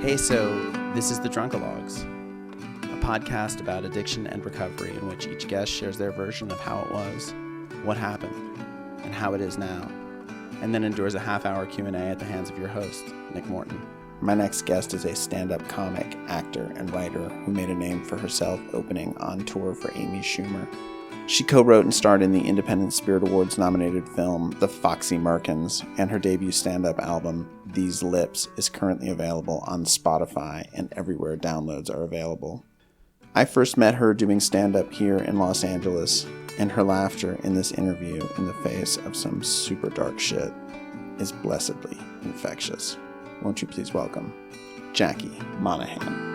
Hey, so this is the Drunkalogs, a podcast about addiction and recovery in which each guest shares their version of how it was, what happened, and how it is now, and then endures a half-hour Q&A at the hands of your host, Nick Morton. My next guest is a stand-up comic, actor, and writer who made a name for herself opening on tour for Amy Schumer. She co-wrote and starred in the Independent Spirit Awards nominated film The Foxy Merkins, and her debut stand-up album, These Lips, is currently available on Spotify and everywhere downloads are available. I first met her doing stand-up here in Los Angeles, and her laughter in this interview in the face of some super dark shit is blessedly infectious. Won't you please welcome Jackie Monahan.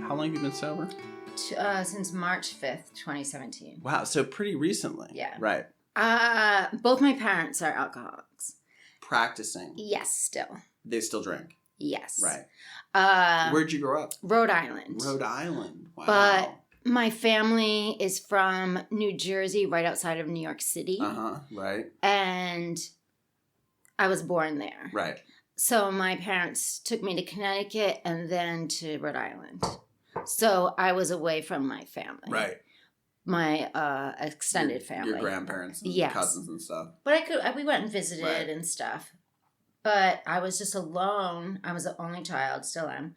How long have you been sober? Since March 5th, 2017. Wow, so pretty recently. Yeah. Right. Both my parents are alcoholics. Practicing. Yes, still. They still drink. Yes. Right. Where'd you grow up? Rhode Island. Rhode Island. Wow. But my family is from New Jersey, right outside of New York City. Right. And I was born there. Right. So my parents took me to Connecticut and then to Rhode Island. So I was away from my family. Right. My extended family. Your grandparents and yes. cousins and stuff. But we went and visited right. and stuff. But I was just alone. I was the only child, still am,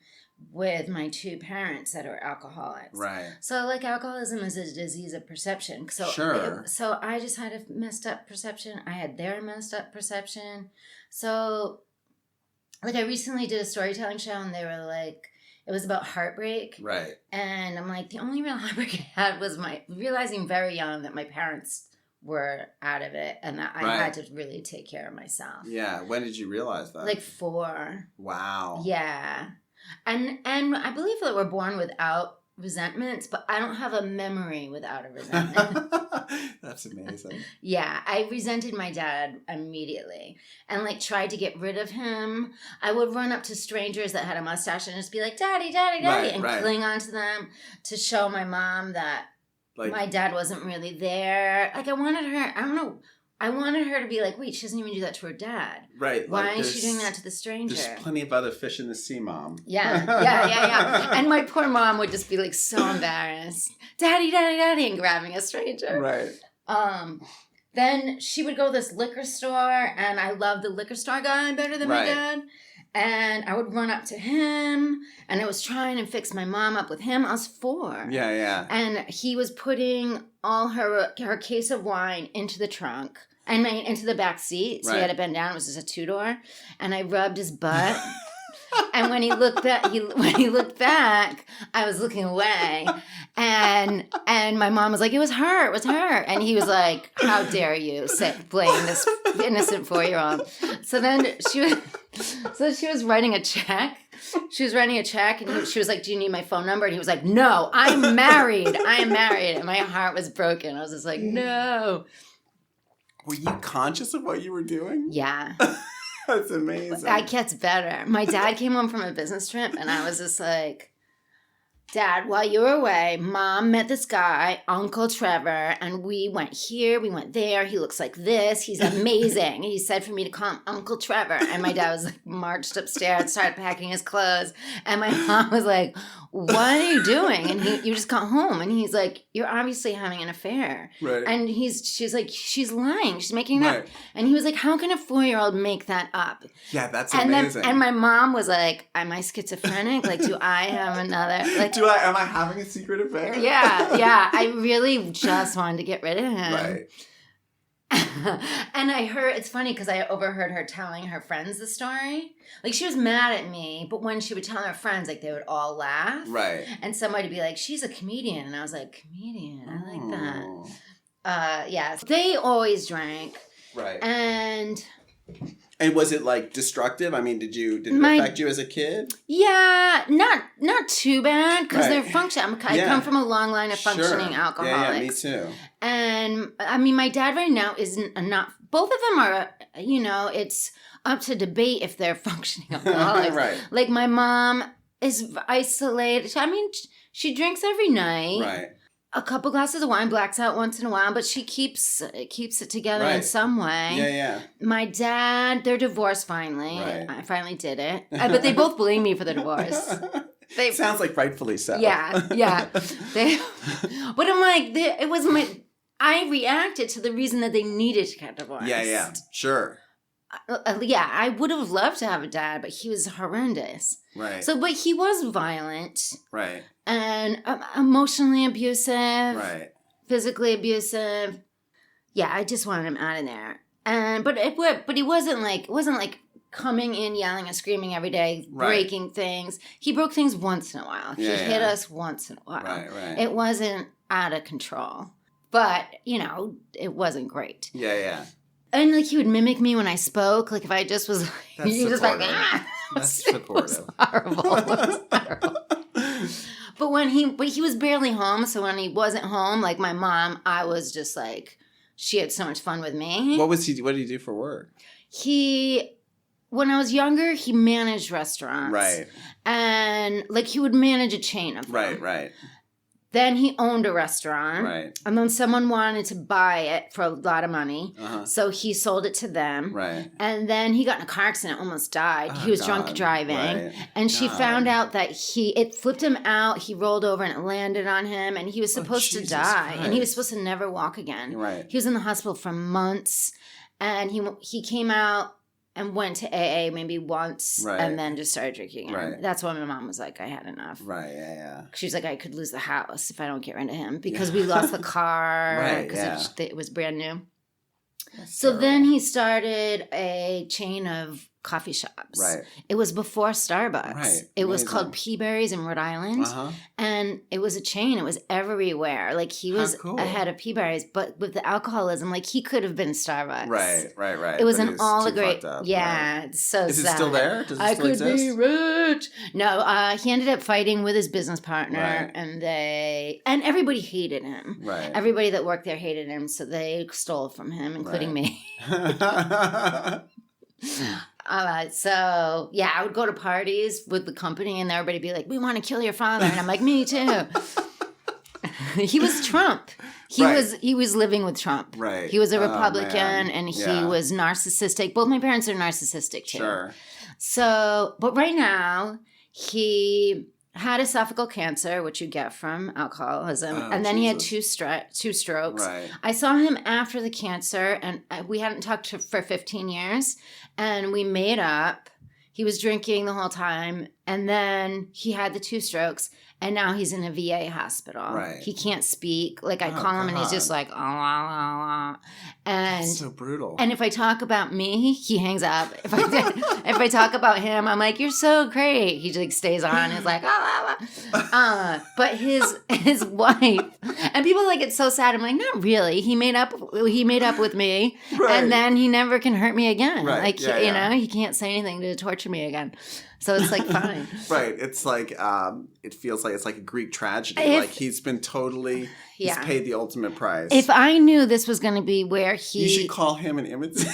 with my two parents that are alcoholics. Right. So, like, alcoholism is a disease of perception. So, sure. So I just had a messed up perception. I had their messed up perception. So, like, I recently did a storytelling show, and they were like, it was about heartbreak. Right. And I'm like, the only real heartbreak I had was realizing very young that my parents were out of it and that I had to really take care of myself. Yeah. When did you realize that? Like 4. Wow. Yeah. And I believe that we're born without resentments, but I don't have a memory without a resentment. That's amazing. Yeah. I resented my dad immediately and like tried to get rid of him. I would run up to strangers that had a mustache and just be like, Daddy, Daddy, Daddy, and cling onto them to show my mom that my dad wasn't really there. Like I wanted her to be like, wait, she doesn't even do that to her dad. Right. Why is she doing that to the stranger? There's plenty of other fish in the sea, Mom. Yeah. And my poor mom would just be like so embarrassed. Daddy, Daddy, Daddy, and grabbing a stranger. Right. Then she would go to this liquor store, and I loved the liquor store guy better than my dad. And I would run up to him, and I was trying to fix my mom up with him. I was 4. Yeah. And he was putting all her case of wine into the trunk and into the back seat. So he had to bend down. It was just a 2-door. And I rubbed his butt. And when he looked back, I was looking away. And my mom was like, it was her. And he was like, how dare you blame this innocent 4-year-old. So then she was writing a check. And she was like, do you need my phone number? And he was like, no, I'm married. And my heart was broken. I was just like, no. Were you conscious of what you were doing? Yeah. That's amazing. That gets better. My dad came home from a business trip, and I was just like, Dad, while you were away, Mom met this guy, Uncle Trevor, and we went here, we went there. He looks like this. He's amazing. He said for me to call him Uncle Trevor. And my dad was like, marched upstairs, started packing his clothes. And my mom was like, what are you doing? And you just got home. And he's like, you're obviously having an affair. Right. And she's like, she's lying. She's making it up. And he was like, how can a 4-year-old make that up? Yeah, that's amazing. And my mom was like, am I schizophrenic? Like, do I have another? Like, am I having a secret affair? Yeah. I really just wanted to get rid of him. Right. And it's funny because I overheard her telling her friends the story. Like, she was mad at me, but when she would tell her friends, like, they would all laugh. Right. And somebody would be like, she's a comedian. And I was like, comedian? I like that. Yeah. They always drank. Right. And was it like destructive? I mean, did it affect you as a kid? Yeah, not too bad because they're functioning. I come from a long line of functioning alcoholics. Yeah, me too. And I mean, my dad right now isn't enough. Both of them are, it's up to debate if they're functioning alcoholics. Right. Like my mom is isolated. I mean, she drinks every night. Right. a couple glasses of wine, blacks out once in a while, but she keeps it together in some way. Yeah. My dad, they're divorced finally. Right. I finally did it. But they both blame me for the divorce. Sounds like rightfully so. Yeah. But I'm like, I reacted to the reason that they needed to get divorced. Yeah. Sure. I would have loved to have a dad, but he was horrendous. Right. So, but he was violent. Right. And emotionally abusive. Right. Physically abusive. Yeah, I just wanted him out of there. But he wasn't like coming in, yelling and screaming every day, breaking things. He broke things once in a while. He hit us once in a while. Right. It wasn't out of control. But, it wasn't great. Yeah. And like he would mimic me when I spoke. Like if I just was That's he was supportive. like, ah. That's supportive. It was horrible. But he was barely home. So when he wasn't home, like my mom, I was just like, she had so much fun with me. What did he do for work? When I was younger, he managed restaurants. Right. And like he would manage a chain of them. Right. Then he owned a restaurant. Right. And then someone wanted to buy it for a lot of money. Uh-huh. So he sold it to them. Right. And then he got in a car accident, almost died. Oh, he was drunk driving. Right. And she found out that it flipped him out. He rolled over and it landed on him. And he was supposed to die. Christ. And he was supposed to never walk again. Right. He was in the hospital for months. And he came out and went to AA maybe once and then just started drinking. Right. That's when my mom was like, I had enough. Right, yeah. She's like, I could lose the house if I don't get rid of him because we lost the car because it was brand new. So then he started a chain of coffee shops. Right. It was before Starbucks. Right. It was called Peaberry's in Rhode Island. Uh-huh. And it was a chain. It was everywhere. Like he was ahead of Peaberry's, but with the alcoholism, like he could have been Starbucks. Right. It was an all the great. Yeah, it's so sad. Is it still there? Does it still exist? I could be rich. No, he ended up fighting with his business partner, and everybody hated him. Right. Everybody that worked there hated him, so they stole from him, including me. So I would go to parties with the company and everybody would be like, we want to kill your father. And I'm like, me too. He was Trump. He was living with Trump. Right. He was a Republican and he was narcissistic. Both my parents are narcissistic too. Sure. So, but right now he had esophageal cancer, which you get from alcoholism, and then he had two strokes. Right. I saw him after the cancer, and we hadn't talked for 15 years, and we made up. He was drinking the whole time, and then he had the 2 strokes, and now he's in a VA hospital. Right. He can't speak. Like, I call him, and he's just like, And that's so brutal. And if I talk about me, he hangs up. If I talk about him, I'm like, you're so great. He just like stays on. He's like, but his wife, and people are like, it's so sad. I'm like, not really. He made up with me, and then he never can hurt me again. Right. Like, you know, he can't say anything to torture me again. So it's like fine. Right. It's like it feels like it's like a Greek tragedy. Like he's been totally he's paid the ultimate price. If I knew this was going to be where you should call him and imitate.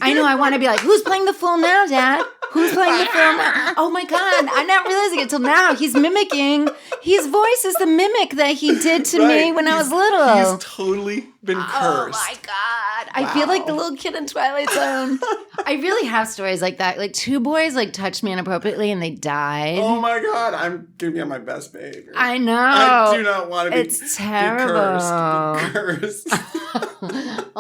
I know. I want to be like, who's playing the fool now, Dad? Who's playing the fool now? Oh my God! I'm not realizing it till now. He's mimicking. His voice is the mimic that he did to me when I was little. He's totally been cursed. Oh my God! I feel like the little kid in Twilight Zone. I really have stories like that. Like 2 boys like touched me inappropriately and they died. Oh my God! I'm gonna be on my best behavior. I know. I do not want to be. It's terrible. Be cursed.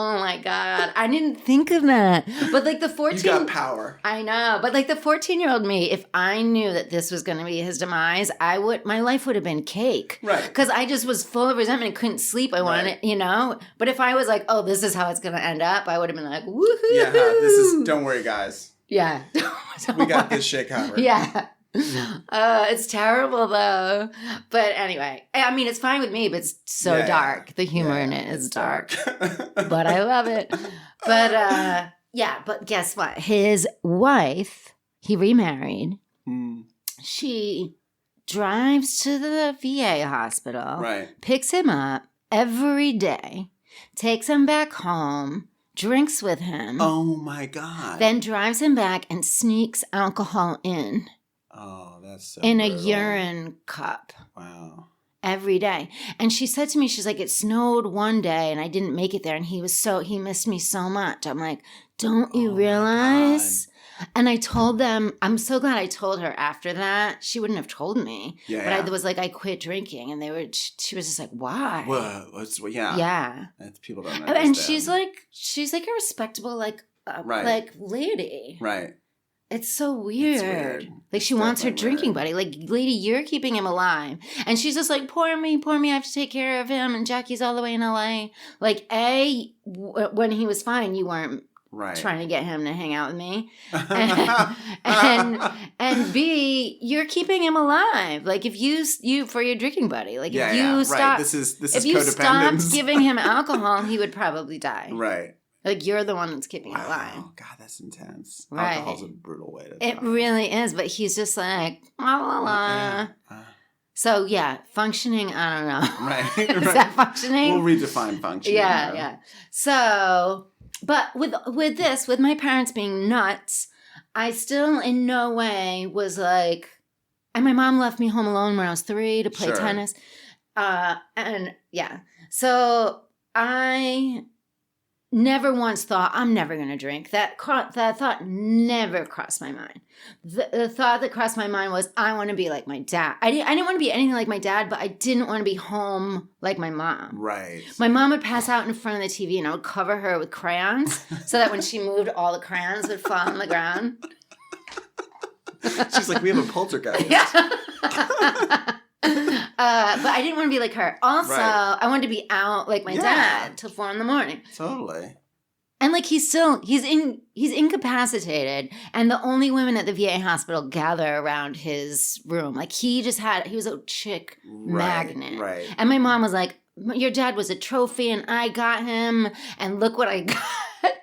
Oh my God! I didn't think of that. But like the 14, you got power. I know. But like the 14-year-old me, if I knew that this was going to be his demise, my life would have been cake. Right. Because I just was full of resentment and couldn't sleep. I wanted, you know. But if I was like, oh, this is how it's going to end up, I would have been like, woohoo. Yeah. This is. Don't worry, guys. Yeah. We got this shit covered. Yeah. It's terrible though. But anyway, I mean, it's fine with me, but it's so dark. The humor in it is dark. But I love it. But but guess what? His wife, he remarried. She drives to the VA hospital, picks him up every day, takes him back home, drinks with him. Oh my God. Then drives him back and sneaks alcohol in. Oh, that's so in brutal. A urine cup. Wow. every day. And she said to me, she's like, it snowed one day and I didn't make it there. And he missed me so much. I'm like, don't you realize? And I told them, I'm so glad I told her after that. She wouldn't have told me. Yeah, but I was like, I quit drinking. And she was just like, why? Whoa, yeah. Yeah. People don't understand. And she's like a respectable, like lady. Right. It's so weird. It's weird. Like she wants her drinking buddy. Like, lady, you're keeping him alive. And she's just like, poor me. I have to take care of him. And Jackie's all the way in LA. Like, when he was fine, you weren't trying to get him to hang out with me. And B, you're keeping him alive. Like, if you for your drinking buddy. Like, if you stop, right. This is if you codependence. stopped giving him alcohol, he would probably die. Right. Like, you're the one that's keeping it alive. Oh, God, that's intense. Right. Alcohol's a brutal way to die. It really is, but he's just like, la, la, la. So, yeah, functioning, I don't know. Right. Is that functioning? We'll redefine functioning. Yeah. So, but with my parents being nuts, I still in no way was like, and my mom left me home alone when I was 3 to play tennis. So I never once thought, I'm never going to drink. That thought never crossed my mind. The thought that crossed my mind was, I want to be like my dad. I didn't want to be anything like my dad, but I didn't want to be home like my mom. Right. My mom would pass out in front of the TV, and I would cover her with crayons so that when she moved, all the crayons would fall on the ground. She's like, we have a poltergeist. Yeah. But I didn't want to be like her. Also, I wanted to be out like my dad till 4 a.m. Totally. And like he's incapacitated, and the only women at the VA hospital gather around his room. Like he was a chick magnet. Right. And my mom was like, your dad was a trophy and I got him, and look what I got.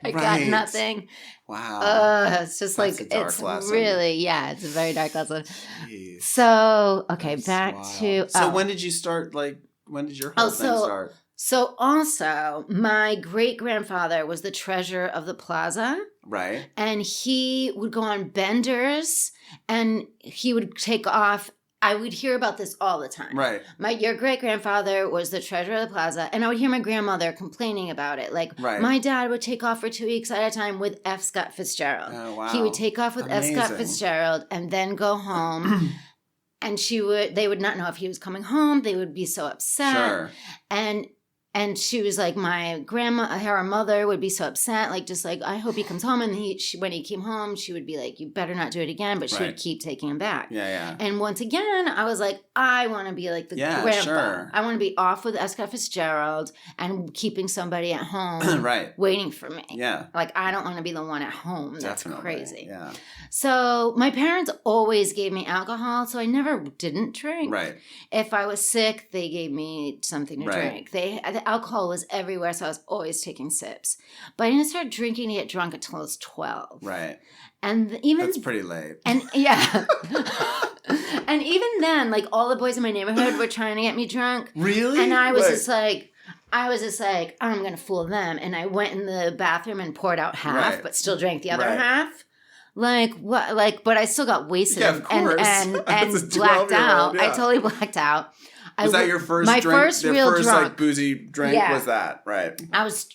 I got nothing. Wow. It's just That's like, a dark it's lesson. Really, it's a very dark lesson. Jeez. So, okay, That's back wild. to. So when did you start, when did your whole thing start? So also, my great-grandfather was the treasurer of the plaza. Right. And he would go on benders, and he would take off. I would hear about this all the time. Right. Your great-grandfather was the treasurer of the plaza, and I would hear my grandmother complaining about it. Like, my dad would take off for 2 weeks at a time with F. Scott Fitzgerald. Oh, wow. He would take off with F. Scott Fitzgerald and then go home. And they would not know if he was coming home. They would be so upset. Sure. And she was like, my grandma, her mother would be so upset, like, just like, I hope he comes home. And when he came home, she would be like, you better not do it again. But she would keep taking him back. Yeah. And once again, I was like, I want to be like the grandpa. Sure. I want to be off with Scott Fitzgerald and keeping somebody at home waiting for me. Yeah. Like, I don't want to be the one at home. That's crazy. Yeah. So my parents always gave me alcohol, so I never didn't drink. Right. If I was sick, they gave me something to drink. The alcohol was everywhere, so I was always taking sips. But I didn't start drinking to get drunk until I was 12. Right. And even that's pretty late. And yeah. And even then, like, all the boys in my neighborhood were trying to get me drunk. Really? And I was just like, I'm going to fool them. And I went in the bathroom and poured out half, but still drank the other half. Like, what? Like, but I still got wasted and blacked out. I totally blacked out. Was that your first my drink? First real first drunk. Like boozy drink was that, right? I was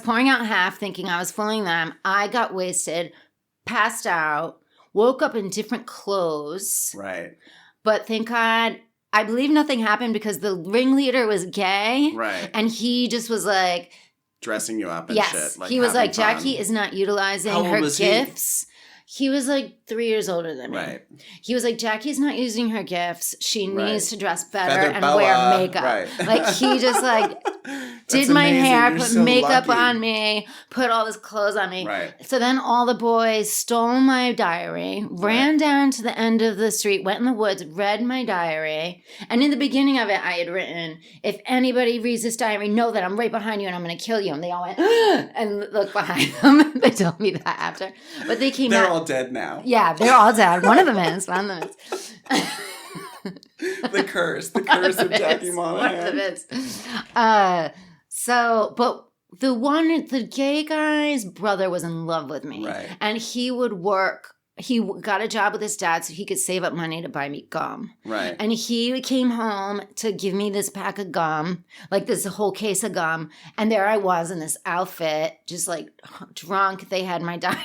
pouring out half thinking I was fooling them. I got wasted, passed out, woke up in different clothes. Right. But thank God, I believe nothing happened because the ringleader was gay. Right. And he just was like, dressing you up and shit. Like, he was like, fun. Jackie is not utilizing her gifts. He was like 3 years older than me. Right. He was like, Jackie's not using her gifts. She needs to dress better and wear makeup. Right. Like, he just like did my hair, put makeup on me, put all this clothes on me. Right. So then all the boys stole my diary, ran down to the end of the street, went in the woods, read my diary. And in the beginning of it, I had written, if anybody reads this diary, know that I'm right behind you and I'm going to kill you. And they all went, and looked behind them. They told me that after. But they came out. They're all dead now. Yeah, they're all dead. One of them is. The curse of Jackie Monahan. One of them is. But the gay guy's brother was in love with me. Right. And he would work he got a job with his dad so he could save up money to buy me gum. Right. And he came home to give me this pack of gum, like this whole case of gum. And there I was in this outfit, just like drunk. They had my diary.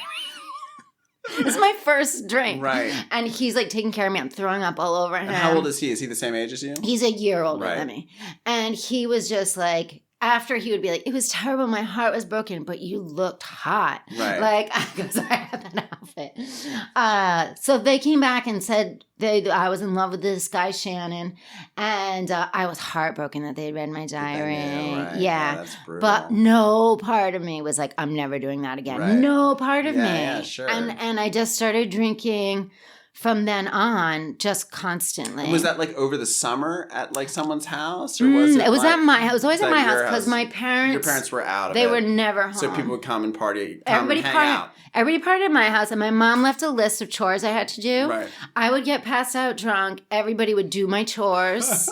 It's my first drink. Right. And he's like taking care of me. I'm throwing up all over him. And how old is he? Is he the same age as you? He's a year older Right. than me. And he was just like, after he would be like, it was terrible. My heart was broken, but you looked hot. Right. Like, because I had that outfit. So they came back and said I was in love with this guy, Shannon. And I was heartbroken that they read my diary. Right. Yeah. That's brutal. But no part of me was like, I'm never doing that again. Right. No part of me. Yeah, sure. And I just started drinking from then on, just constantly. Was that like over the summer at like someone's house, or was it was like, at my house. It was always at my house your because my parents. Your parents were out of it. They were never home. So people would come and party, Everybody and hang partied. out. Everybody partied at my house, and my mom left a list of chores I had to do. Right. I would get passed out drunk. Everybody would do my chores.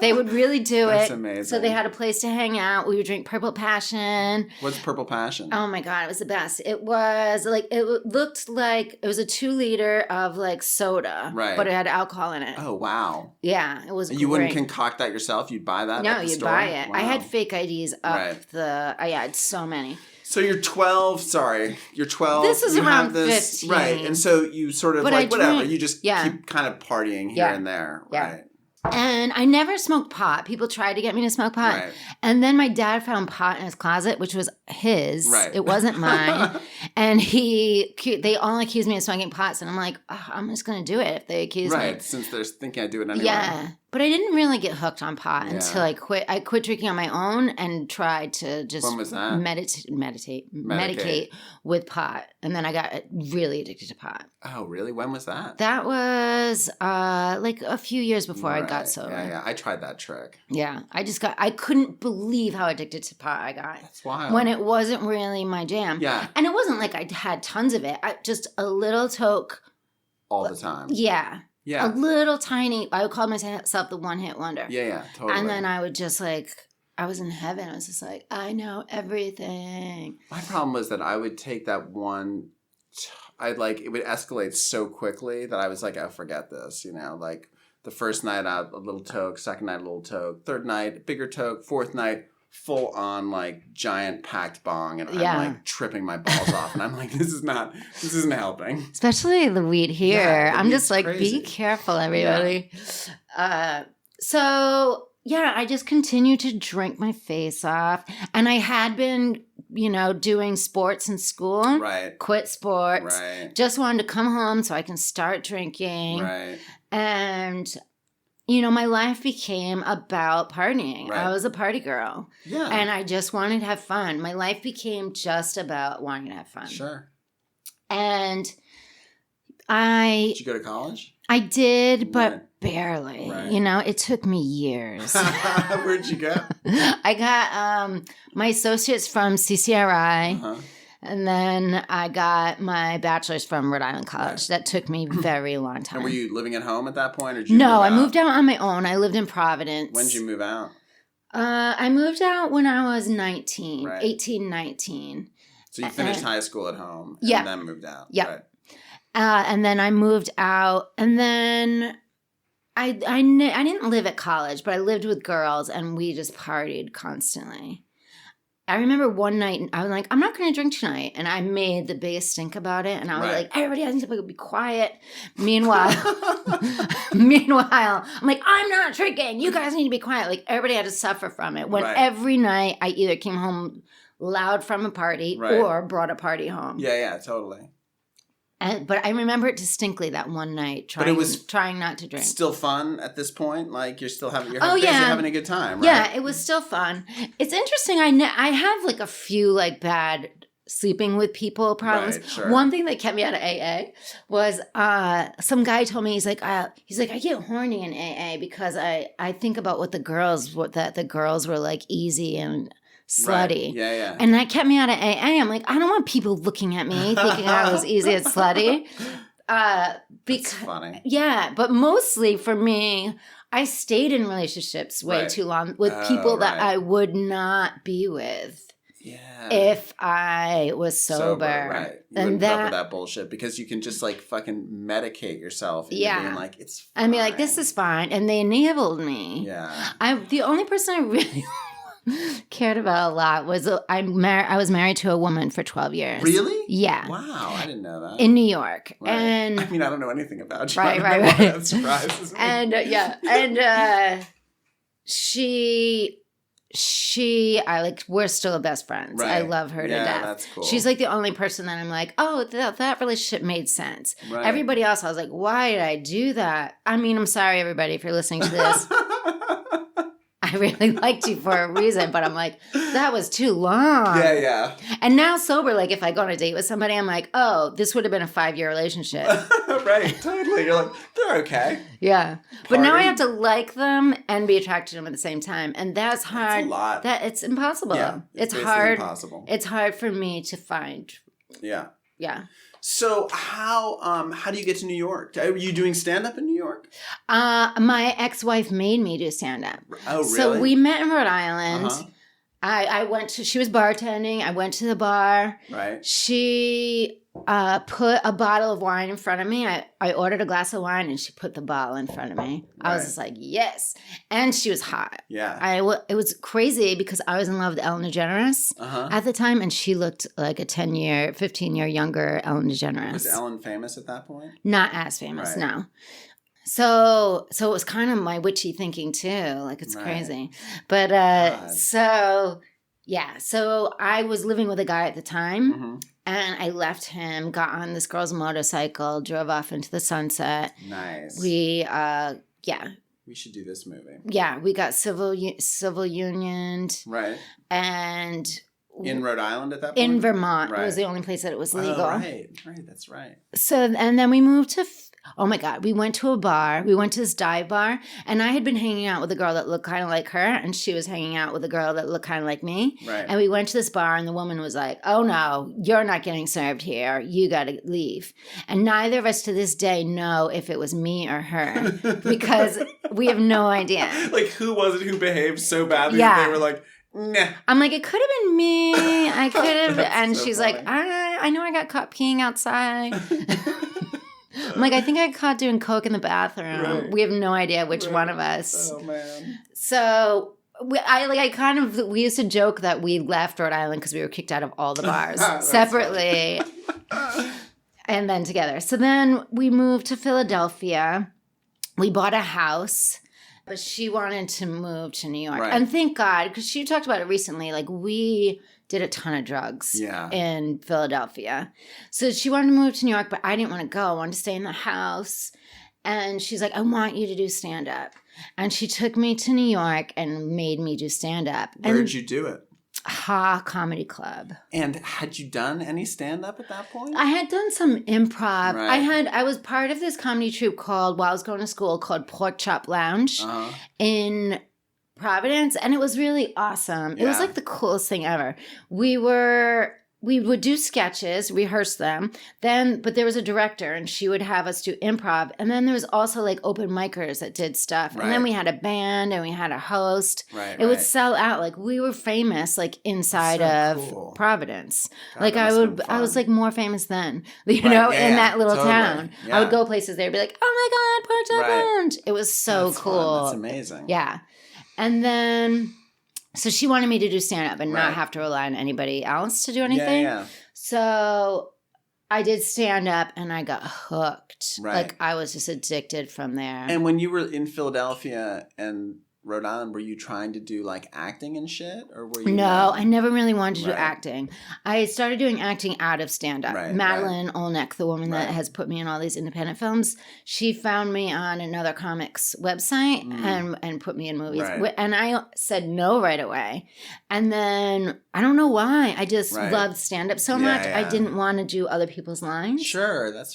They would really do That's it. amazing. So they had a place to hang out. We would drink Purple Passion. What's Purple Passion? Oh my God, it was the best. It was like, it looked like it was a 2-liter of like soda. Right. But it had alcohol in it. Oh, wow. Yeah, it was You great. wouldn't concoct that yourself? You'd buy that No, at the you'd store? buy it. Wow. I had fake IDs up Right. I had so many. So you're 12, sorry. You're 12. This is you around have this, 15. Right. And so you sort of But like, I whatever. drink- You just yeah. keep kind of partying here Yeah. and there. Yeah. Right. And I never smoked pot. People tried to get me to smoke pot. Right. And then my dad found pot in his closet, which was his. Right. It wasn't mine. And they all accused me of smoking pots. And I'm like, oh, I'm just going to do it if they accuse me. Right. Since they're thinking I do it anyway. Yeah. But I didn't really get hooked on pot Yeah. until I quit. I quit drinking on my own and tried to just When was that? medicate with pot. And then I got really addicted to pot. Oh, really? When was that? That was like a few years before I got Right. sober. Yeah. I tried that trick. Yeah, I couldn't believe how addicted to pot I got. That's wild. When it wasn't really my jam. Yeah. And it wasn't like I had tons of it. Just a little toke. All the time. Yeah. Yeah. A little tiny, I would call myself the one-hit wonder. Yeah, totally. And then I would just like, I was in heaven. I was just like, I know everything. My problem was that I would take that one, it would escalate so quickly that I was like, oh, forget this, like the first night out, a little toke, second night, a little toke, third night, bigger toke, fourth night, full on like giant packed bong, and Yeah. I'm like tripping my balls off, and I'm like, this isn't helping. Especially the weed here. Yeah, the I'm weed's just like, crazy. be careful, everybody. So, yeah, I just continued to drink my face off. And I had been, doing sports in school. Right. Quit sports. Right. Just wanted to come home so I can start drinking. Right. And, my life became about partying. Right. I was a party girl. Yeah. And I just wanted to have fun. My life became just about wanting to have fun. Sure. And Did you go to college? I did, but Right. barely. Right. It took me years. Where'd you go? I got my associates from CCRI, Uh-huh. and then I got my bachelor's from Rhode Island College. Right. That took me a very long time. And were you living at home at that point, or did you No, move I out? moved out on my own. I lived in Providence. When did you move out? I moved out when I was 19, Right. 18, 19. So you finished high school at home, Yeah. and then moved out. Yeah. Right. And then I moved out, and then I didn't live at college, but I lived with girls, and we just partied constantly. I remember one night, I was like, I'm not going to drink tonight. And I made the biggest stink about it. And I was Right. like, everybody has to be quiet. Meanwhile, I'm like, I'm not drinking. You guys need to be quiet. Like, everybody had to suffer from it. When Right. every night I either came home loud from a party Right. or brought a party home. Yeah, totally. But I remember it distinctly that one night, But it was trying not to drink. Still fun at this point? Like, you're still having, Oh, basically yeah. having a good time, right? Yeah, it was still fun. It's interesting. I have like a few like bad sleeping with people problems. Right, sure. One thing that kept me out of AA was some guy told me he's like I get horny in AA because I think about what the girls were like easy and slutty. Right. Yeah. And that kept me out of AA. I'm like, I don't want people looking at me thinking I was easy and slutty. That's funny. Yeah, but mostly for me, I stayed in relationships way Right. too long with Oh, people that right. I would not be with. Yeah. if I was sober. Right. You wouldn't put up with that bullshit because you can just like fucking medicate yourself into being like, it's fine. And be like, this is fine. And they enabled me. Yeah. The only person I really cared about a lot was I was married to a woman for 12 years. Really? Yeah. Wow, I didn't know that. In New York. Right. And I mean, I don't know anything about you. Right. That surprises me. And and we're still best friends. Right. I love her to death. That's cool. She's like the only person that I'm like, oh, that relationship made sense. Right. Everybody else, I was like, why did I do that? I mean, I'm sorry, everybody, if you're listening to this. I really liked you for a reason, but I'm like, that was too long. Yeah. And now sober, like if I go on a date with somebody, I'm like, oh, this would have been a 5-year relationship. Right, totally. You're like, they're okay. Yeah. But now I have to like them and be attracted to them at the same time. And that's hard. That's a lot. It's impossible. Yeah, it's hard. Impossible. It's hard for me to find. Yeah. Yeah. So how do you get to New York? Are you doing stand-up in New York? My ex-wife made me do stand-up. Oh, really? So we met in Rhode Island. She was bartending. I went to the bar. Right. She put a bottle of wine in front of me. I ordered a glass of wine and she put the bottle in front of me. Right. I was just like, yes. And she was hot. Yeah. It was crazy because I was in love with Ellen DeGeneres at the time, and she looked like a 15-year younger Ellen DeGeneres. Was Ellen famous at that point? Not as famous, no. So it was kind of my witchy thinking too. Like, it's crazy. But so I was living with a guy at the time, and I left him, got on this girl's motorcycle, drove off into the sunset. Nice. We we should do this movie. Yeah, we got civil unioned. Right. And in Rhode Island at that point? In Vermont. It was the only place that it was legal. Oh, right, that's right. So, and then we moved to, oh my God, we went to a bar. We went to this dive bar, and I had been hanging out with a girl that looked kind of like her, and she was hanging out with a girl that looked kind of like me. Right. And we went to this bar, and the woman was like, oh no, you're not getting served here. You got to leave. And neither of us to this day know if it was me or her, because we have no idea. Like, who was it who behaved so badly that they were like, nah. I'm like, it could have been me. I could have. And so she's funny. like, I know I got caught peeing outside. I'm like, I think I got caught doing coke in the bathroom. Right. We have no idea which one of us. Oh, man. So we used to joke that we left Rhode Island because we were kicked out of all the bars separately and then together. So then we moved to Philadelphia. We bought a house. But she wanted to move to New York. Right. And thank God, because she talked about it recently, like we did a ton of drugs in Philadelphia. So she wanted to move to New York, but I didn't want to go. I wanted to stay in the house. And she's like, I want you to do stand-up. And she took me to New York and made me do stand-up. Where did you do it? Ha Comedy Club. And had you done any stand-up at that point? I had done some improv. Right. I was part of this comedy troupe while I was going to school called Pork Chop Lounge in Providence, and it was really awesome. It was like the coolest thing ever. We would do sketches, rehearse them, but there was a director, and she would have us do improv, and then there was also like open micers that did stuff, and then we had a band, and we had a host. It would sell out. Like, we were famous, like inside of Providence. God, like I was like more famous then, you know, in that little town. I would go places there, and be like, oh my God, Pork Chop Lounge. It was so cool. That's amazing. Yeah, and then. So she wanted me to do stand-up and not have to rely on anybody else to do anything. Yeah. So I did stand-up and I got hooked. Right. Like, I was just addicted from there. And when you were in Philadelphia and Rhode Island, were you trying to do like acting and shit? Or were you No, I never really wanted to do acting. I started doing acting out of stand-up. Madeline Olnick, the woman that has put me in all these independent films, she found me on another comic's website and put me in movies. And I said no right away. And then, I don't know why, I just loved stand-up so much, I didn't want to do other people's lines. Sure, that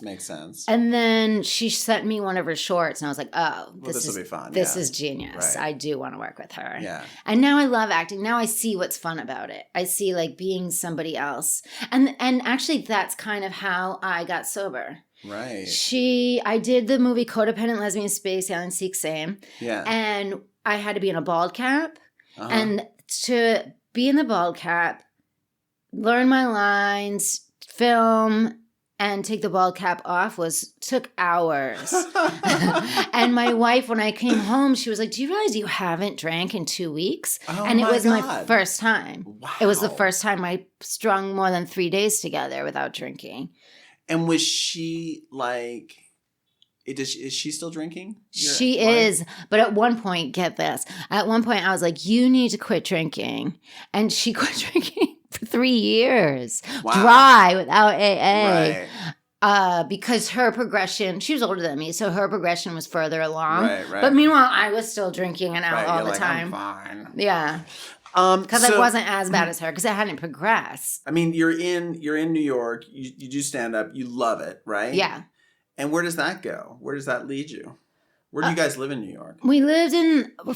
makes sense. And then she sent me one of her shorts, and I was like, oh, this will be fun. This is genius. I do want to work with her. Yeah. And now I love acting. Now I see what's fun about it. I see like being somebody else. And actually that's kind of how I got sober. Right. I did the movie Codependent Lesbian Space Alien Seek Same. Yeah. And I had to be in a bald cap. And to be in the bald cap, learn my lines, film, and take the bald cap off took hours. And my wife, when I came home, she was like, do you realize you haven't drank in 2 weeks? Oh, and it was God. my first time. Wow. It was the first time I strung more than 3 days together without drinking. And was she like, is she still drinking? She is. But at one point, get this. At one point, I was like, you need to quit drinking. And she quit drinking for 3 years. Wow. Dry, without AA. Right. Because her progression, she was older than me, so her progression was further along. Right. But meanwhile, I was still drinking and out all You're the like, time. I'm fine. Yeah. Because I wasn't as bad as her, because it hadn't progressed. I mean, you're in New York. You do stand up. You love it, right? Yeah. And where does that go? Where does that lead you? Where do you guys live in New York? We lived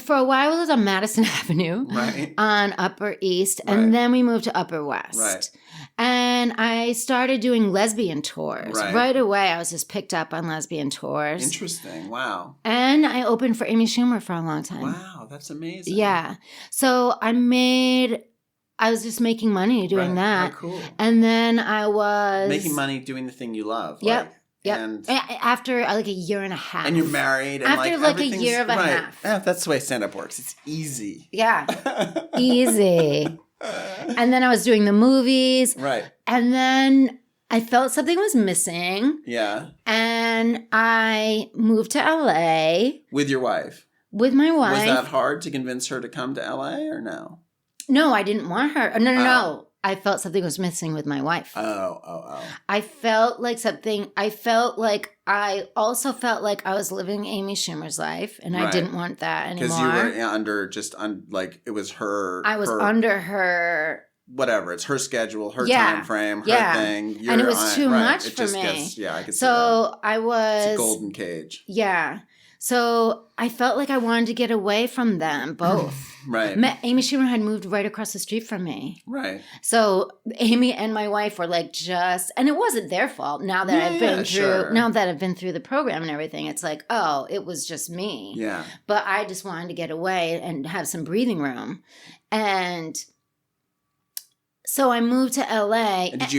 for a while, we lived on Madison Avenue. Right. On Upper East. And then we moved to Upper West. Right. And I started doing lesbian tours. Right away, I was just picked up on lesbian tours. Interesting. Wow. And I opened for Amy Schumer for a long time. Wow, that's amazing. Yeah. So I was just making money doing that. Oh, cool. And then I was making money doing the thing you love. Yep. Like, Yep. And after like a year and a half. And you're married. And after like a year and a half. Yeah, that's the way stand-up works. It's easy. Yeah. Easy. And then I was doing the movies. Right. And then I felt something was missing. Yeah. And I moved to LA. With your wife? With my wife. Was that hard to convince her to come to LA or no? No, I didn't want her. No. I felt something was missing with my wife. Oh. I felt like I also felt like I was living Amy Schumer's life, and I didn't want that anymore. Because you were like, it was her. I was under her. Whatever. It's her schedule, her time frame, her thing. And it was too much it for just me. I could see that. So I was. It's a golden cage. Yeah. So I felt like I wanted to get away from them both. Right. Amy Schumer had moved right across the street from me. Right. So Amy and my wife were like and it wasn't their fault. Now that I've been through the program and everything, it's like, oh, it was just me. Yeah. But I just wanted to get away and have some breathing room. And so I moved to LA. And did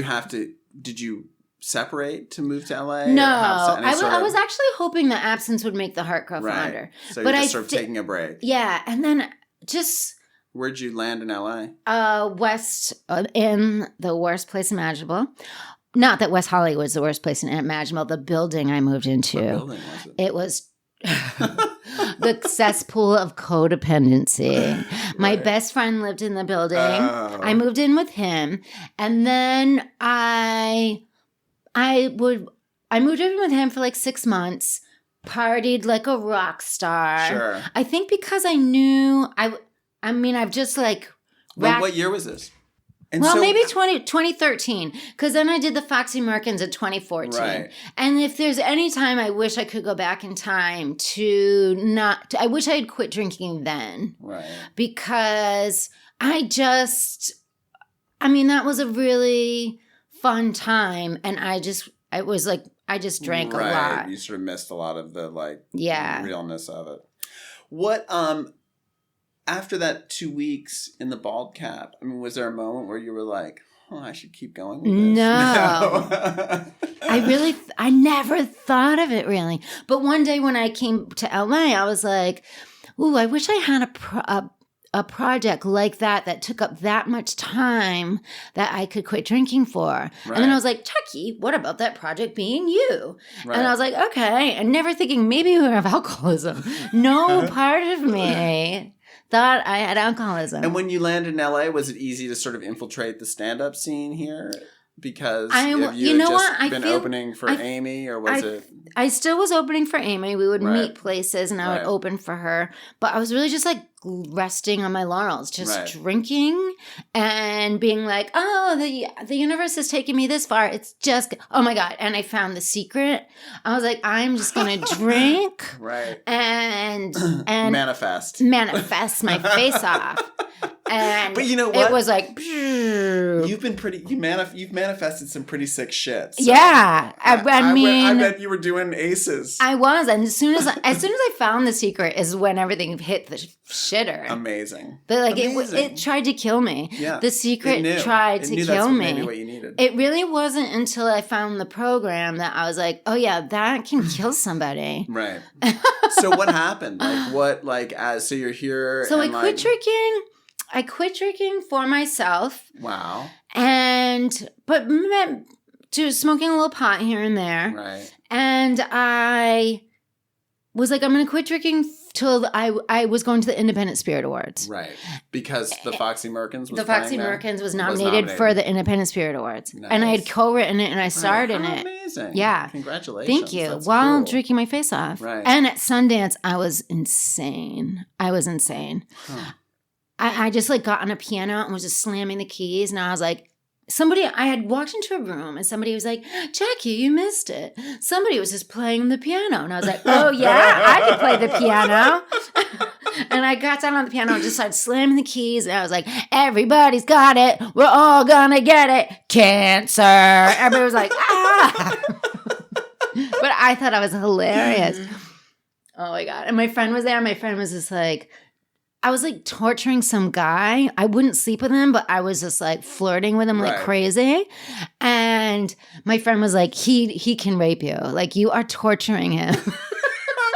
you separate to move to LA? No, I was actually hoping that absence would make the heart grow fonder. So you're just sort of taking a break. Yeah, and then just... Where'd you land in LA? West, in the worst place imaginable. Not that West Hollywood was the worst place imaginable. The building I moved into. What building was it? It was the cesspool of codependency. My best friend lived in the building. Oh. I moved in with him, and then I moved in with him for like 6 months, partied like a rock star. Sure. I think because I knew I've just like... What year was this? And maybe 2013, because then I did the Foxy Merkins in 2014. Right. And if there's any time I wish I could go back in time I wish I had quit drinking then. Right. Because that was a really fun time, and I just drank a lot. You sort of missed a lot of the realness of it. What after that 2 weeks in the bald cap, I mean, was there a moment where you were like, I should keep going with this? No. I never thought of it really. But one day when I came to LA, I was like, ooh, I wish I had a project like that took up that much time that I could quit drinking for. Right. And then I was like, Chucky, what about that project being you? Right. And I was like, okay. And never thinking maybe you have alcoholism. No part of me thought I had alcoholism. And when you landed in LA, was it easy to sort of infiltrate the stand-up scene here? Because been opening for Amy, or was it? I still was opening for Amy. We would meet places, and I would open for her. But I was really just like resting on my laurels, just drinking and being like, "Oh, the universe is taking me this far. It's just, oh my god!" And I found the secret. I was like, "I'm just gonna drink, and manifest my face off." And but you know what? It was like, You've manifested some pretty sick shit. So yeah. I mean, I bet you were doing aces. I was. And as soon as I found the secret is when everything hit the shitter. Amazing. But like it tried to kill me. Yeah. The secret tried to kill me. Maybe what you needed. It really wasn't until I found the program that I was like, oh yeah, that can kill somebody. Right. So what happened? So you're here. So I quit drinking. I quit drinking for myself. Wow. But to smoking a little pot here and there. Right. And I was like, I'm going to quit drinking till I was going to the Independent Spirit Awards. Right. Because the Foxy Merkins was nominated for the Independent Spirit Awards. Nice. And I had co-written it and I starred in it. Amazing. Yeah. Congratulations. Thank you. That's While cool. drinking my face off. Right. And at Sundance, I was insane. Huh. I just like got on a piano and was just slamming the keys. And I was like, I had walked into a room and somebody was like, Jackie, you missed it. Somebody was just playing the piano. And I was like, oh yeah, I can play the piano. And I got down on the piano and just started slamming the keys. And I was like, everybody's got it. We're all gonna get it. Cancer. Everybody was like, ah. But I thought I was hilarious. Oh my God. And my friend was there. My friend was just like, I was like torturing some guy. I wouldn't sleep with him, but I was just like flirting with him like crazy. And my friend was like, he can rape you. Like you are torturing him.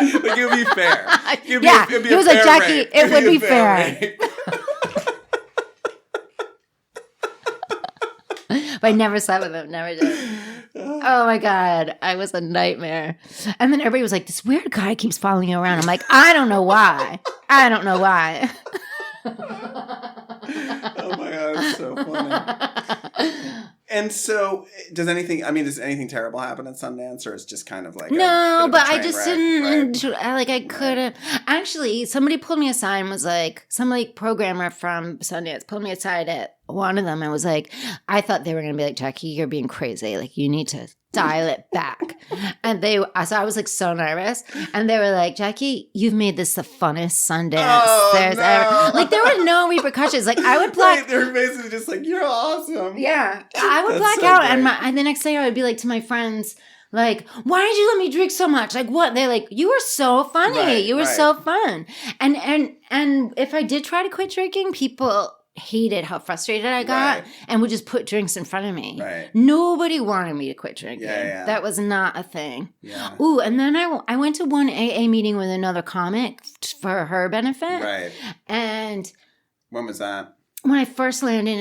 Like it would be fair. He was like, Jackie, rape. It would be fair. But I never slept with him. Never did. Oh my God. I was a nightmare. And then everybody was like, this weird guy keeps following you around. I'm like, I don't know why. Oh my God. It's so funny. And so does anything terrible happen at Sundance, or it's just kind of like no, but I just wreck, didn't right? I couldn't actually. Somebody pulled me aside and was like, some like programmer from Sundance pulled me aside at one of them and was like, I thought they were gonna be like, Jackie, you're being crazy, like you need to dial it back. And so I was like so nervous, and they were like, Jackie, you've made this the funnest Sundance there's ever. Like there were no repercussions. Like I would black. They're basically just like, you're awesome. Yeah, I would black out, and the next day I would be like to my friends, like, why did you let me drink so much? Like what? They're like, you were so funny. You were so fun. And if I did try to quit drinking, people hated how frustrated I got and would just put drinks in front of me. Right. Nobody wanted me to quit drinking. Yeah. That was not a thing. Yeah. Ooh, and then I went to one AA meeting with another comic for her benefit. Right. And when was that? When I first landed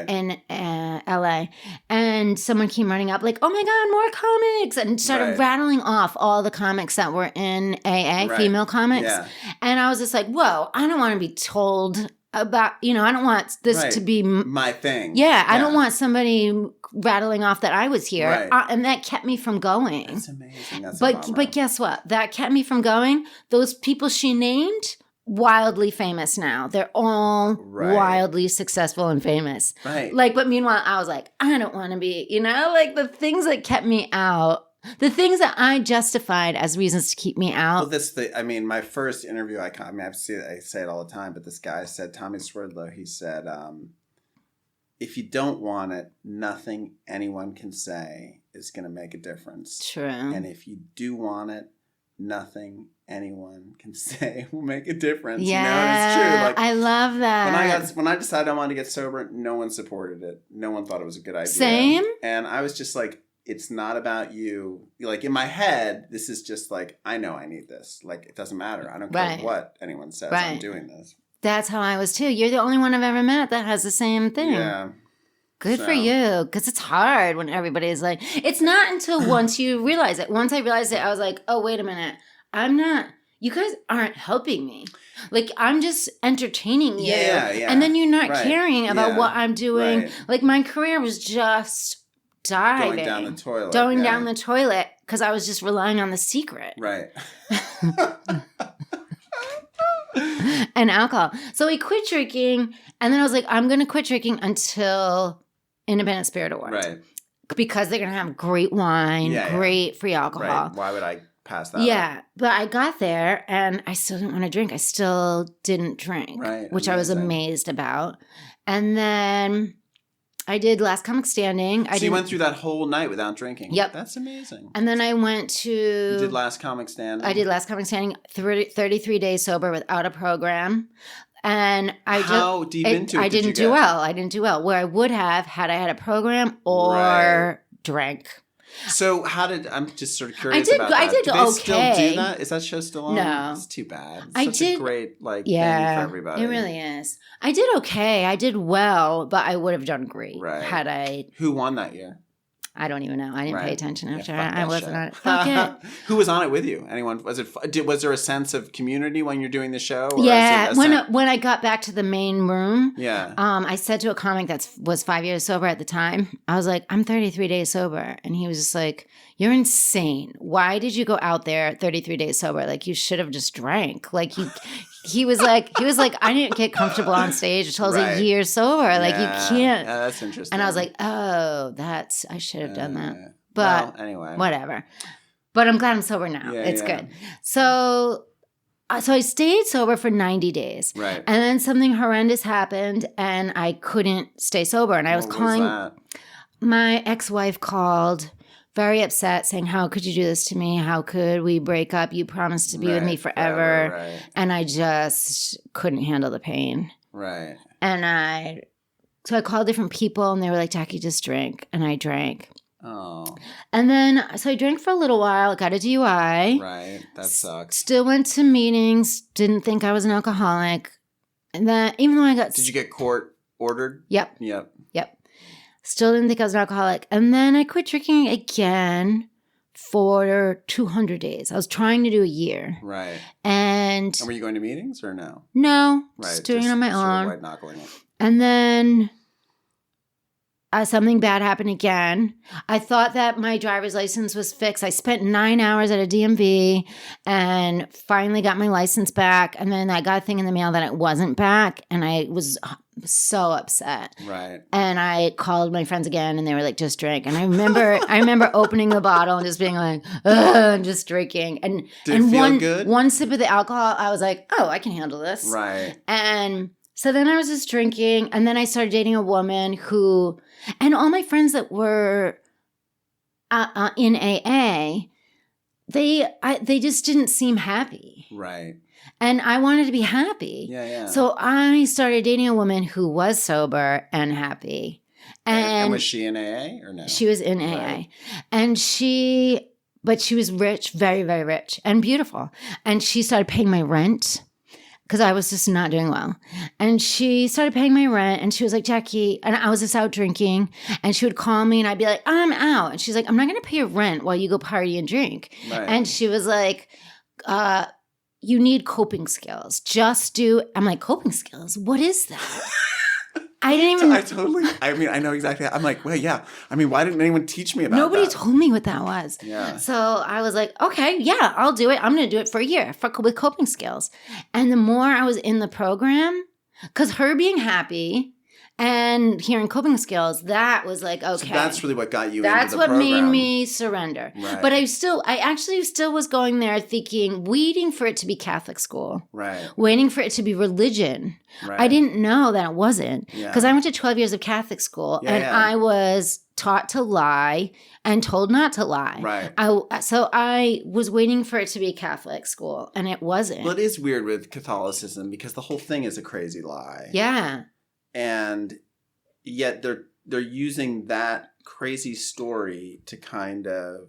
in LA, and someone came running up like, oh my God, more comics, and started rattling off all the comics that were in AA, female comics. Yeah. And I was just like, whoa, I don't want to be told about, I don't want this to be my thing. Yeah, I don't want somebody rattling off that I was here. And that kept me from going. That's amazing. But guess what? That kept me from going. Those people she named, wildly famous now. They're all wildly successful and famous. Right. Like, but meanwhile, I was like, I don't want to be, like the things that kept me out. The things that I justified as reasons to keep me out. Well, my first interview, I say it all the time, but this guy said, Tommy Swerdlow, he said, if you don't want it, nothing anyone can say is going to make a difference. True. And if you do want it, nothing anyone can say will make a difference. Yeah, it's true. Like, I love that. When I decided I wanted to get sober, no one supported it. No one thought it was a good idea. Same. And I was just like, it's not about you. Like in my head, this is just like, I know I need this. Like it doesn't matter. I don't care what anyone says. I'm doing this. That's how I was too. You're the only one I've ever met that has the same thing. Yeah. Good for you. Because it's hard when everybody's like, it's not until once you realize it. Once I realized it, I was like, oh, wait a minute. You guys aren't helping me. Like, I'm just entertaining you. Yeah. And then you're not caring about what I'm doing. Right. Like, my career was just diving. Going down the toilet. Down the toilet because I was just relying on the secret. Right. And alcohol. So I quit drinking, and then I was like, I'm going to quit drinking until Independent Spirit Awards. Right. Because they're going to have great wine, great free alcohol. Right. Why would I pass that up? But I got there, and I still didn't want to drink. I still didn't drink, which I was amazed about. And then I did Last Comic Standing. So you went through that whole night without drinking? Yep. That's amazing. And then I went to... You did Last Comic Standing? I did Last Comic Standing, 33 days sober without a program. And How deep into it I did you didn't do get? well. I didn't do well. Where I would have had I had a program or drank. So I'm just sort of curious about that. I did do they still do that? Is that show still on? No. It's too bad. It's such a great thing for everybody. It really is. I did okay. I did well, but I would have done great had I... Who won that year? I don't even know. I didn't pay attention after. I wasn't on it. Fuck it. Who was on it with you? Anyone? Was there a sense of community when you're doing the show? Or when I got back to the main room, I said to a comic that was 5 years sober at the time, I was like, I'm 33 days sober. And he was just like, you're insane. Why did you go out there 33 days sober? Like, you should have just drank. Like, he was like, I didn't get comfortable on stage until I was a year sober. Like, you can't. Yeah, that's interesting. And I was like, oh, I should have done that. But anyway, whatever. But I'm glad I'm sober now. It's good. So I stayed sober for 90 days. Right. And then something horrendous happened and I couldn't stay sober. And I was calling. My ex-wife called, very upset, saying, how could you do this to me? How could we break up? You promised to be with me forever. Right. And I just couldn't handle the pain. Right. And so I called different people and they were like, Jackie, just drink. And I drank. Oh. And then, so I drank for a little while, got a DUI. Right. That sucks. Still went to meetings, didn't think I was an alcoholic. And then, even though I got... Did you get court ordered? Yep. Still didn't think I was an alcoholic. And then I quit drinking again for 200 days. I was trying to do a year. Right. And were you going to meetings or no? No. Right. Just doing it on my own. White knuckling it. And then something bad happened again. I thought that my driver's license was fixed. I spent 9 hours at a DMV and finally got my license back. And then I got a thing in the mail that it wasn't back. And I was so upset. Right. And I called my friends again and they were like, just drink. And I remember opening the bottle and just being like, ugh, and just drinking. And Did it feel good? One sip of the alcohol, I was like, oh, I can handle this. Right. And so then I was just drinking. And then I started dating a woman who, and all my friends that were in AA, they just didn't seem happy. Right. And I wanted to be happy. Yeah. So I started dating a woman who was sober and happy. And was she in AA or no? She was in AA. Right. But she was rich, very, very rich and beautiful. And she started paying my rent because I was just not doing well. And she started paying my rent and she was like, Jackie, and I was just out drinking and she would call me and I'd be like, I'm out. And she's like, I'm not going to pay your rent while you go party and drink. Right. And she was like, you need coping skills. I'm like, coping skills? What is that? I didn't even... I know exactly. I'm like, well, yeah. I mean, why didn't anyone teach me about that? Nobody told me what that was. Yeah. So I was like, okay, yeah, I'll do it. I'm going to do it for a year with coping skills. And the more I was in the program, because her being happy and hearing coping skills, that was like, okay. So that's really what got you into the program. That's what made me surrender. Right. But I actually still was going there thinking, waiting for it to be Catholic school. Right. Waiting for it to be religion. Right. I didn't know that it wasn't. Because I went to 12 years of Catholic school and I was taught to lie and told not to lie. Right. So I was waiting for it to be Catholic school and it wasn't. Well, it is weird with Catholicism because the whole thing is a crazy lie. Yeah. And yet they're using that crazy story to kind of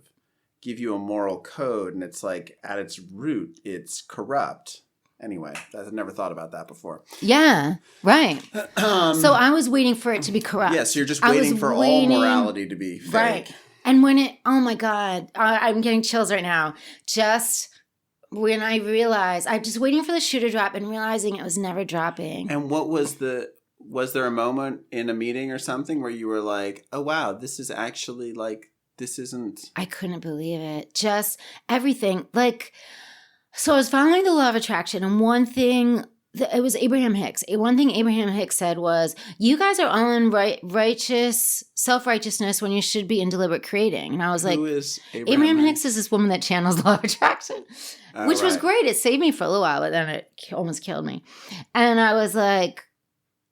give you a moral code. And it's like at its root, it's corrupt. Anyway, I've never thought about that before. Yeah, right. So I was waiting for it to be corrupt. Yeah, so you're just waiting for all morality to be fake. Right. And oh my God, I'm getting chills right now. Just when I realized, I'm just waiting for the shoe to drop and realizing it was never dropping. And was there a moment in a meeting or something where you were like, oh, wow, this is actually like, this isn't... I couldn't believe it. Just everything. So I was following the law of attraction, and one thing, it was Abraham Hicks. One thing Abraham Hicks said was, you guys are all in self-righteousness when you should be in deliberate creating. And I was like, who is Abraham Hicks is this woman that channels the law of attraction, which was great. It saved me for a little while, but then it almost killed me. And I was like,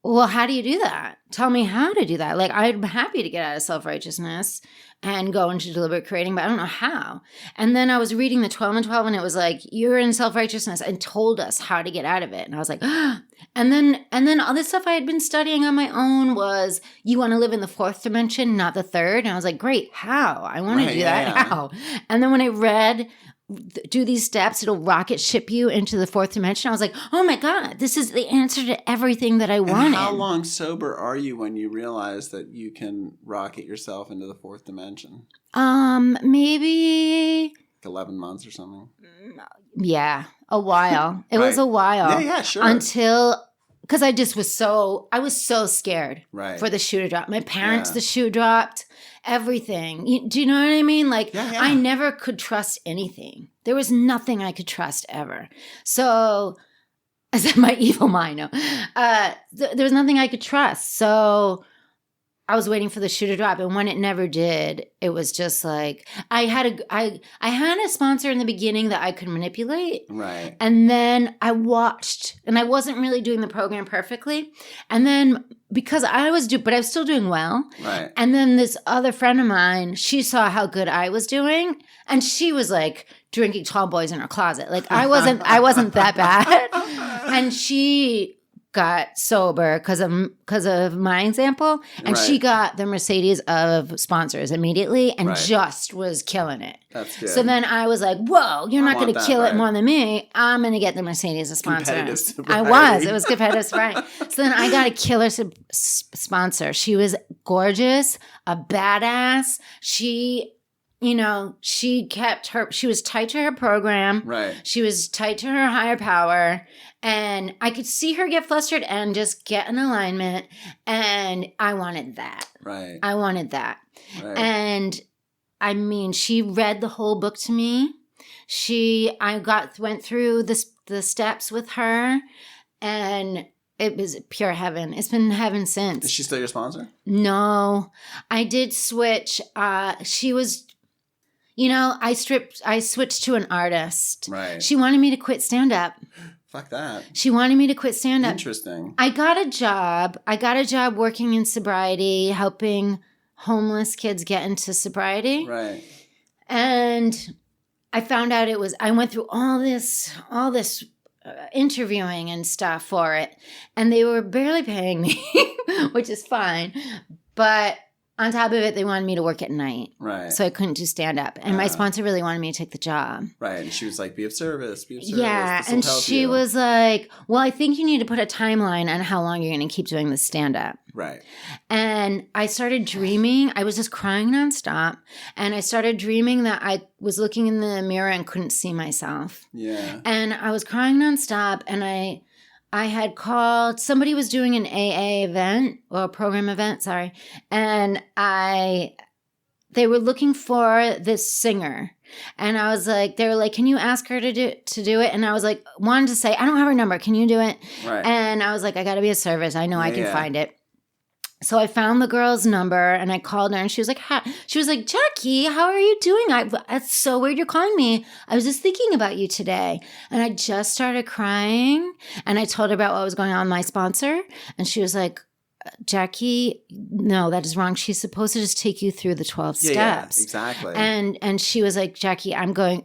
well, how do you do that? Tell me how to do that. Like, I'm happy to get out of self-righteousness and go into deliberate creating, but I don't know how. And then I was reading the 12 and 12, and it was like, you're in self-righteousness, and told us how to get out of it. And I was like, and then all this stuff I had been studying on my own was, you want to live in the fourth dimension, not the third. And I was like, great, how? I want to do that. Yeah. How? And then when I read, do these steps, it'll rocket ship you into the fourth dimension. I was like, oh my God, this is the answer to everything that I wanted. And how long sober are you when you realize that you can rocket yourself into the fourth dimension? Maybe 11 months or something. Yeah, a while. It was a while. Yeah, sure. Until, because I was so scared for the shoe to drop. My parents, the shoe dropped. Everything. Do you know what I mean? Like, I never could trust anything. There was nothing I could trust ever. So, as in my evil mind, no. There was nothing I could trust. So, I was waiting for the shoe to drop, and when it never did, it was just like I had a sponsor in the beginning that I could manipulate, right? And then I watched, and I wasn't really doing the program perfectly, and then because but I was still doing well, right? And then this other friend of mine, she saw how good I was doing, and she was like drinking tall boys in her closet. Like I wasn't that bad, and she got sober because of my example, and she got the Mercedes of sponsors immediately, and just was killing it. That's good. So then I was like, "Whoa, you're not going to kill it more than me. I'm going to get the Mercedes as sponsor." It was competitive sobriety. So then I got a killer sponsor. She was gorgeous, a badass. She was tight to her program. Right. She was tight to her higher power. And I could see her get flustered and just get in alignment. And I wanted that. Right. I wanted that. Right. And I mean, she read the whole book to me. Went through the steps with her, and it was pure heaven. It's been heaven since. Is she still your sponsor? No, I did switch. She was, I switched to an artist. Right. She wanted me to quit stand-up. Fuck that. She wanted me to quit stand-up. Interesting. I got a job working in sobriety, helping homeless kids get into sobriety. Right. And I found out I went through all this interviewing and stuff for it, and they were barely paying me, which is fine. But on top of it, they wanted me to work at night. Right. So I couldn't do stand-up. And my sponsor really wanted me to take the job. Right. And she was like, be of service. Yeah. And she was like, well, I think you need to put a timeline on how long you're going to keep doing the stand-up. Right. And I started dreaming. I was just crying nonstop. And I started dreaming that I was looking in the mirror and couldn't see myself. Yeah. And I was crying nonstop. And I had called, somebody was doing an AA event, or a program event, sorry. And they were looking for this singer. And I was like, they were like, can you ask her to do it? And I was like, wanted to say, I don't have her number. Can you do it? Right. And I was like, I got to be of service. I know I can find it. So I found the girl's number, and I called her, and she was like, Jackie, how are you doing? That's so weird you're calling me. I was just thinking about you today. And I just started crying, and I told her about what was going on with my sponsor. And she was like, Jackie, no, that is wrong. She's supposed to just take you through the 12 steps. Yeah, exactly. And she was like, Jackie,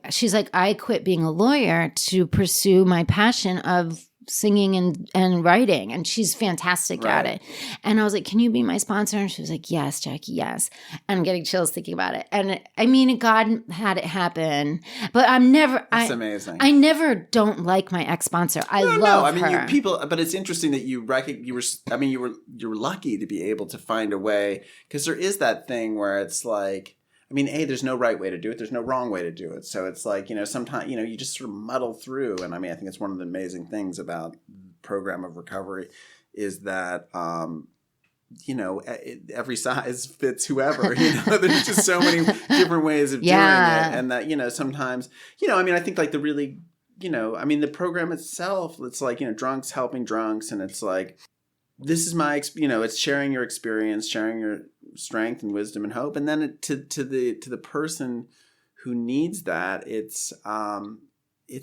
she's like, I quit being a lawyer to pursue my passion of singing and writing, and she's fantastic at it. And I was like, can you be my sponsor? And she was like, yes, Jackie, yes. And I'm getting chills thinking about it. And I mean, God had it happen, but That's amazing. I never don't like my ex-sponsor. I love her. But it's interesting that you were lucky to be able to find a way, because there is that thing where it's like, I mean, there's no right way to do it. There's no wrong way to do it. So it's like, sometimes, you just sort of muddle through. And I mean, I think it's one of the amazing things about the program of recovery is that, every size fits whoever, there's just so many different ways of doing it. And that, sometimes, I think like the really, the program itself, it's like, drunks helping drunks. And it's like, this is my, it's sharing your experience, sharing your strength and wisdom and hope. And then to the person who needs that, it's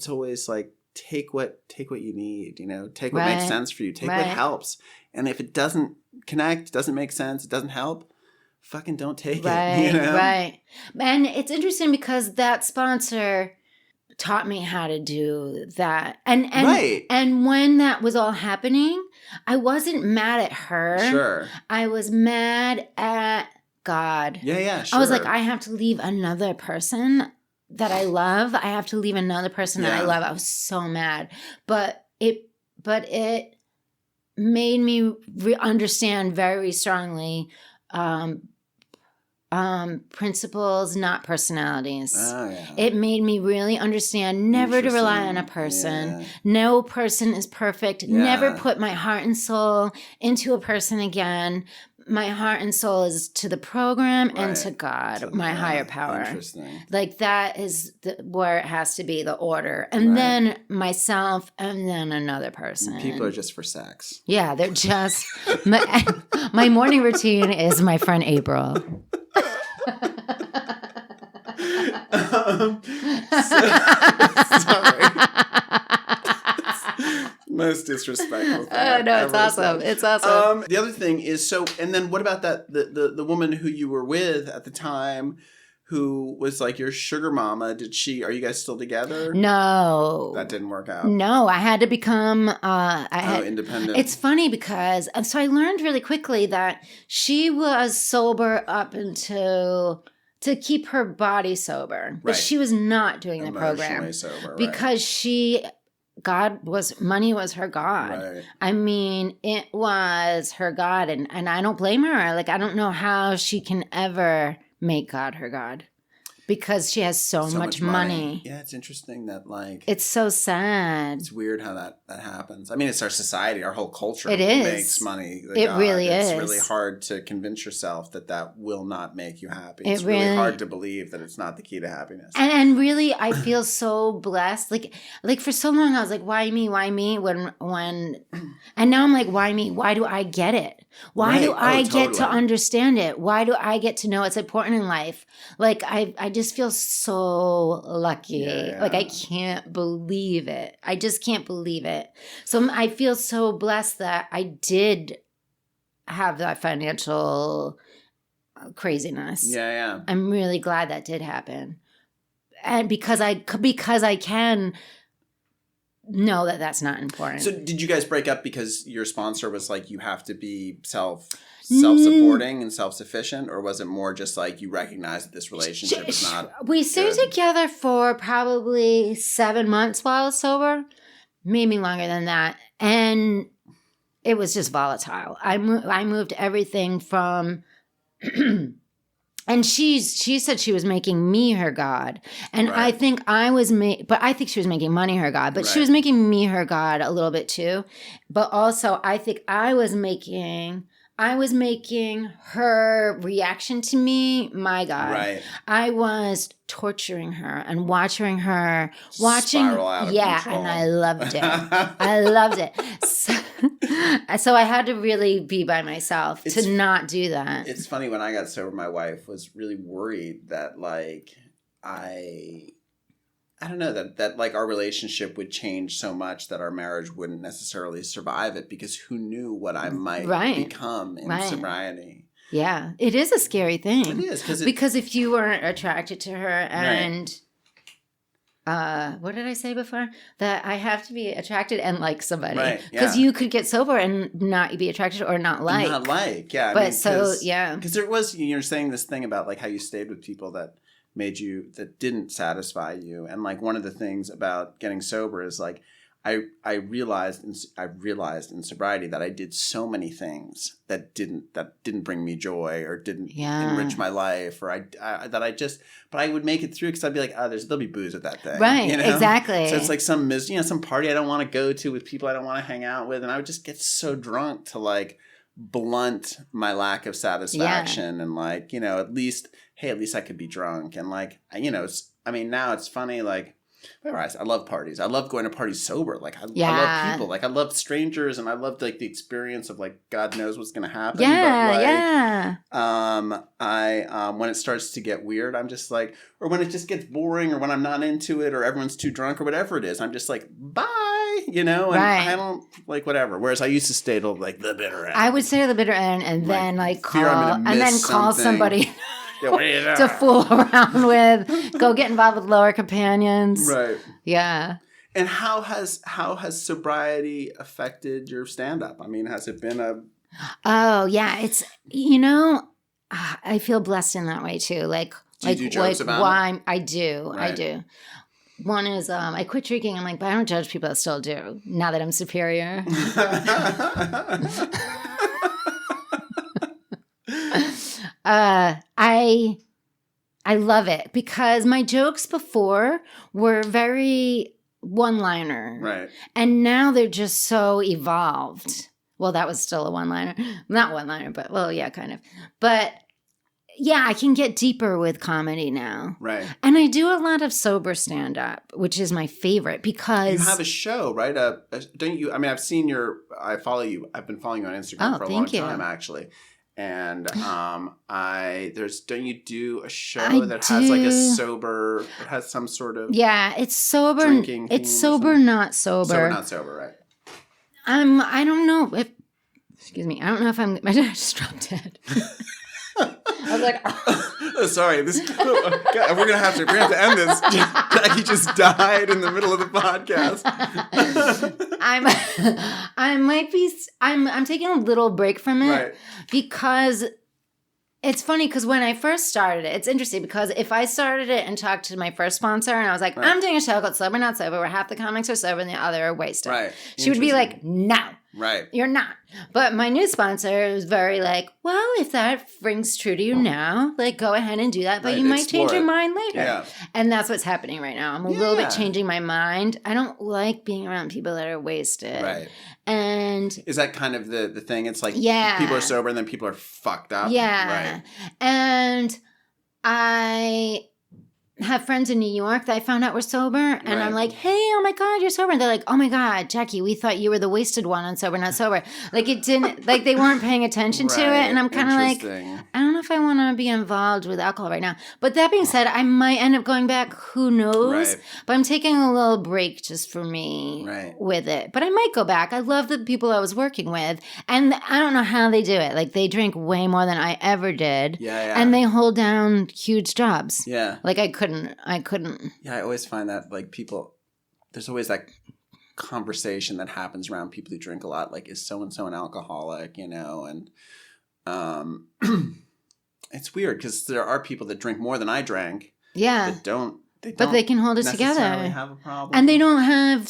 always like, take what you need, take what makes sense for you, take what helps. And if it doesn't connect, doesn't make sense, it doesn't help, fucking don't take right, it. You know? Right. And it's interesting because that sponsor taught me how to do that. And when that was all happening, I wasn't mad at her. Sure. I was mad at God. Yeah, sure. I was like, I have to leave another person that I love. I have to leave another person that I love. I was so mad. But it made me understand very strongly principles, not personalities. Oh, yeah. It made me really understand never to rely on a person. Yeah. No person is perfect. Yeah. Never put my heart and soul into a person again. My heart and soul is to the program and to God, my higher power. Interesting. Like that is where it has to be, the order. And then myself and then another person. People are just for sex. Yeah, they're just... my morning routine is my friend April. Sorry. Most disrespectful thing. Oh no, it's awesome. Said. It's awesome. The other thing is, and then what about that the woman who you were with at the time, who was like your sugar mama? Are you guys still together? No. That didn't work out. No, I had to become independent. It's funny because so I learned really quickly that she was sober up until to keep her body sober. But she was not doing the program. Sober, because money was her God. Right. I mean, it was her God. And I don't blame her. Like, I don't know how she can ever make God her God. Because she has so much money. Yeah, it's interesting that like... It's so sad. It's weird how that happens. I mean, it's our society, our whole culture. It is. Makes money the It God. Really it's is. It's really hard to convince yourself that will not make you happy. It's really really hard to believe that it's not the key to happiness. And really, I feel so blessed. Like for so long, I was like, why me? Why me? When and now I'm like, why me? Why do I get it? Why do I get to understand it? Why do I get to know it's important in life? Like, I just feel so lucky. Yeah. Like, I can't believe it. I just can't believe it. So I feel so blessed that I did have that financial craziness. Yeah. I'm really glad that did happen. And because I can know that that's not important. So did you guys break up because your sponsor was like, you have to be self-supporting and self-sufficient, or was it more just like you recognized that this relationship was not We stayed together for probably 7 months while I was sober, maybe longer than that, and it was just volatile. I moved everything from and she said she was making me her God. And I think I think she was making money her God. But she was making me her God a little bit too. But also I think I was making her reaction to me my God. Right. I was torturing her and watching spiral out of control. And I loved it. I loved it. So I had to really be by myself to not do that. It's funny, when I got sober, my wife was really worried that like I don't know, that like our relationship would change so much that our marriage wouldn't necessarily survive it, because who knew what I might become in sobriety. Yeah, it is a scary thing. It is, because if you weren't attracted to her and what did I say before? That I have to be attracted and like somebody. Right, because you could get sober and not be attracted or not like. Not like, yeah. But because there was, you're saying this thing about like how you stayed with people that didn't satisfy you. And like one of the things about getting sober is like, I realized in sobriety that I did so many things that didn't bring me joy or didn't enrich my life, or but I would make it through because I'd be like, there'll be booze at that thing, right? You know? Exactly. So it's like some party I don't want to go to with people I don't want to hang out with, and I would just get so drunk to like blunt my lack of satisfaction and like, at least I could be drunk, and like, now it's funny, like. I love parties. I love going to parties sober. Like I love people. Like I love strangers, and I love like the experience of like God knows what's going to happen. Yeah, when it starts to get weird, I'm just like, or when it just gets boring, or when I'm not into it, or everyone's too drunk, or whatever it is, I'm just like, bye. you know, and Right. I don't like whatever. Whereas I used to stay till like the bitter end. I would stay to the bitter end and then like fear I'm gonna miss call something. somebody Yeah, what are you doing? to fool around with, go get involved with lower companions. Right. Yeah. And how has sobriety affected your stand-up? I mean, has it been a... Oh, yeah. It's, you know, I feel blessed in that way too. Like, do you do jokes about it? I do. Right. I do. One is I quit drinking. I'm like, but I don't judge people that still do now that I'm superior. I love it because my jokes before were very one-liner. Right. And now they're just so evolved. Well, that was still a one-liner. Not one-liner, but well, yeah, kind of. But yeah, I can get deeper with comedy now. Right. And I do a lot of sober stand-up, which is my favorite because... You have a show, right? Don't you? I mean, I follow you. I've been following you on Instagram for a long time, actually. And don't you do a show that has like a sober, it has some sort of... Yeah, it's sober. Drinking it's sober, not sober. Sober, not sober, right. I don't know if... Excuse me. I don't know if I'm... I just dropped dead. I was like, oh, sorry. We're gonna have to end this. Jackie just died in the middle of the podcast. I'm taking a little break from it, right, because it's funny because when I first started it, it's interesting because if I started it and talked to my first sponsor and I was like, right, I'm doing a show called Sober Not Sober where half the comics are sober and the other are wasted. Right. She would be like, no. Right. You're not. But my new sponsor was very like, well, if that rings true to you now, like go ahead and do that, but right, you might change your mind later. Yeah. And that's what's happening right now. I'm a little bit changing my mind. I don't like being around people that are wasted. Right. And is that kind of the thing? It's like people are sober and then people are fucked up. Yeah. Right. And I have friends in New York that I found out were sober, and right, I'm like, hey, oh my God, you're sober. And they're like, oh my God, Jackie, we thought you were the wasted one on Sober Not Sober. Like it didn't, like they weren't paying attention to it. And I'm kind of like, I don't know if I want to be involved with alcohol right now. But that being said, I might end up going back, who knows? Right. But I'm taking a little break just for me with it. But I might go back. I love the people I was working with, and I don't know how they do it. Like they drink way more than I ever did. Yeah. And they hold down huge jobs. Yeah. Like I couldn't. Yeah, I always find that like people, there's always that conversation that happens around people who drink a lot. Like, is so-and-so an alcoholic, you know? And it's weird because there are people that drink more than I drank. Yeah. That don't. But they can hold it together. Have a problem. And they don't have,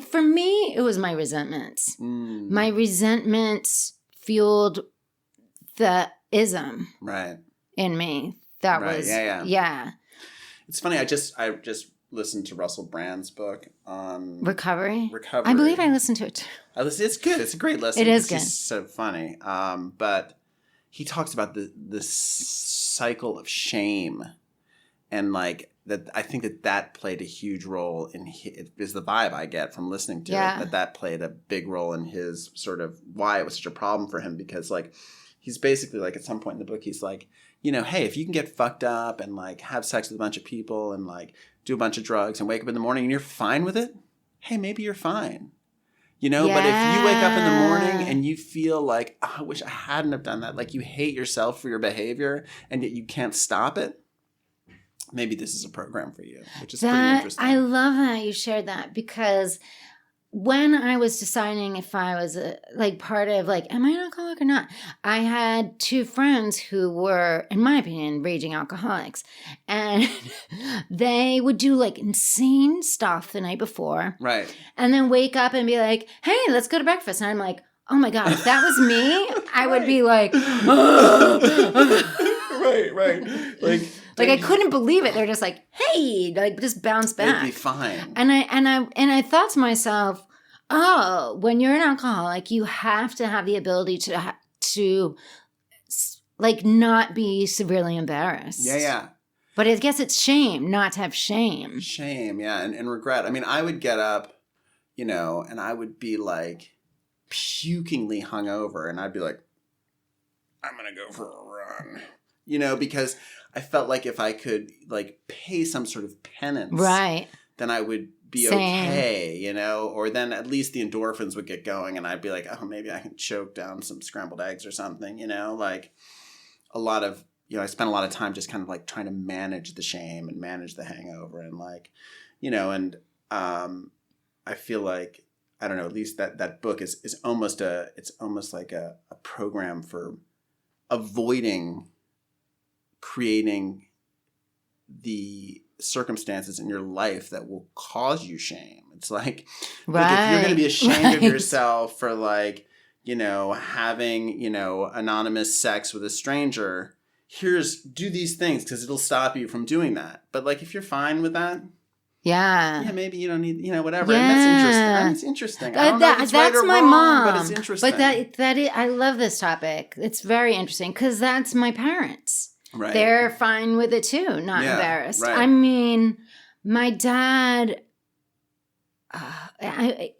for me, it was my resentments. My resentments fueled the ism in me. That was, yeah. It's funny. I just listened to Russell Brand's book on recovery. I believe I listened to it too. It's good. It's a great listen. It is good. It's so funny. But he talks about the cycle of shame, and like that. I think that played a huge role in is the vibe I get from listening to it. That played a big role in his sort of why it was such a problem for him, because like he's basically like at some point in the book he's like, you know, hey, if you can get fucked up and like have sex with a bunch of people and like do a bunch of drugs and wake up in the morning and you're fine with it, hey, maybe you're fine. You know, but if you wake up in the morning and you feel like, oh, I wish I hadn't have done that, like you hate yourself for your behavior and yet you can't stop it, maybe this is a program for you, which is pretty interesting. I love that you shared that, because when I was deciding if I was part of am I an alcoholic or not, I had two friends who were, in my opinion, raging alcoholics. And they would do insane stuff the night before. Right. And then wake up and be like, hey, let's go to breakfast. And I'm like, oh my God, if that was me, I would be like, right. Like I couldn't believe it. They're just like, hey, just bounce back. They'd be fine. And I thought to myself, oh, when you're an alcoholic, you have to have the ability to not be severely embarrassed. Yeah. But I guess it's shame not to have shame. Shame, yeah, and regret. I mean, I would get up, you know, and I would be pukingly hungover, and I'd be like, I'm gonna go for a run. You know, because I felt like if I could pay some sort of penance, right, then I would be okay, you know, or then at least the endorphins would get going and I'd be like, oh, maybe I can choke down some scrambled eggs or something, you know, like a lot of, you know, I spent a lot of time just kind of like trying to manage the shame and manage the hangover and like, you know, and I feel like, I don't know, at least that book is almost it's almost like a program for avoiding creating the circumstances in your life that will cause you shame. It's like, look, if you're going to be ashamed of yourself for like, you know, having, you know, anonymous sex with a stranger, do these things because it'll stop you from doing that. But like, if you're fine with that, yeah, maybe you don't need, you know, whatever. Yeah. And that's interesting. I mean, it's interesting. I don't know if it's right or my wrong, mom, but it's interesting. But I love this topic. It's very interesting because that's my parents. Right. They're fine with it too, not embarrassed. Right. I mean, my dad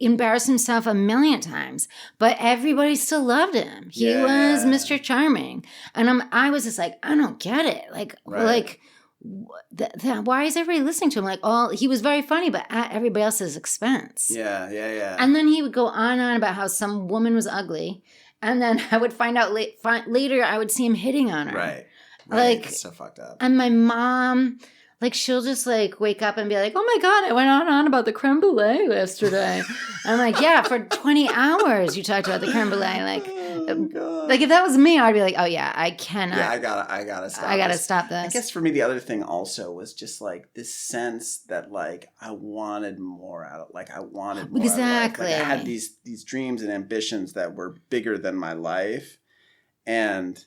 embarrassed himself a million times, but everybody still loved him. He was Mr. Charming. And I was just like, I don't get it. Like, why is everybody listening to him? Like, he was very funny, but at everybody else's expense. Yeah. And then he would go on and on about how some woman was ugly. And then I would find out later, I would see him hitting on her. Right. Like, it's so fucked up. And my mom, like, she'll just like wake up and be like, oh my God, I went on about the creme brulee yesterday. I'm like, yeah, for 20 hours you talked about the creme brulee. Like if that was me, I'd be like, oh yeah, I cannot. Yeah, I gotta stop. I gotta stop this. I guess for me, the other thing also was just like this sense that like I wanted more out of, like I wanted more. Exactly. Like I had these dreams and ambitions that were bigger than my life, and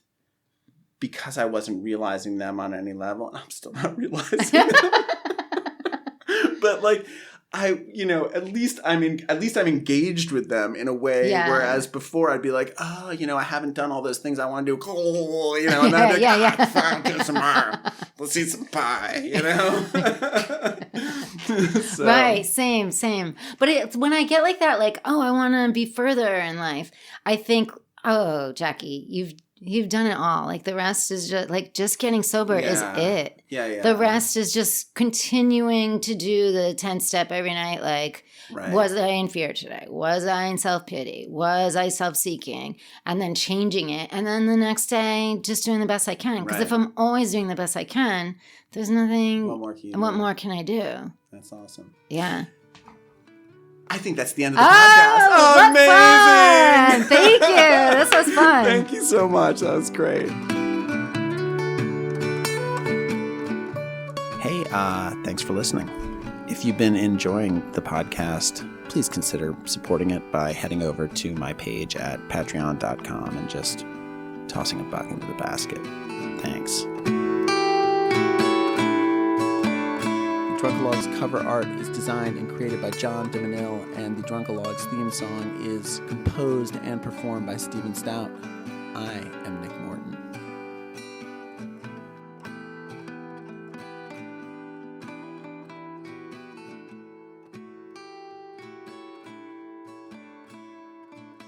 because I wasn't realizing them on any level, and I'm still not realizing them. But like at least I'm engaged with them in a way. Yeah. Whereas before I'd be like, oh, I haven't done all those things I want to do. And I'd be like, fine, do some more. Let's eat some pie. So. Right, same. But it's when I get like that, like, oh, I want to be further in life. I think, oh, Jackie, You've done it all. Like the rest is just getting sober is it. Yeah. The rest is just continuing to do the 10-step every night. Like, was I in fear today? Was I in self-pity? Was I self-seeking? And then changing it. And then the next day, just doing the best I can. Because if I'm always doing the best I can, there's nothing. What more can I do? That's awesome. Yeah. I think that's the end of the podcast. Oh, amazing. Fun. Thank you. This was fun. Thank you so much. That was great. Hey, thanks for listening. If you've been enjoying the podcast, please consider supporting it by heading over to my page at patreon.com and just tossing a buck into the basket. Thanks. Drunkalogs cover art is designed and created by John DeManil, and the Drunkalogs theme song is composed and performed by Stephen Stout. I am Nick Morton.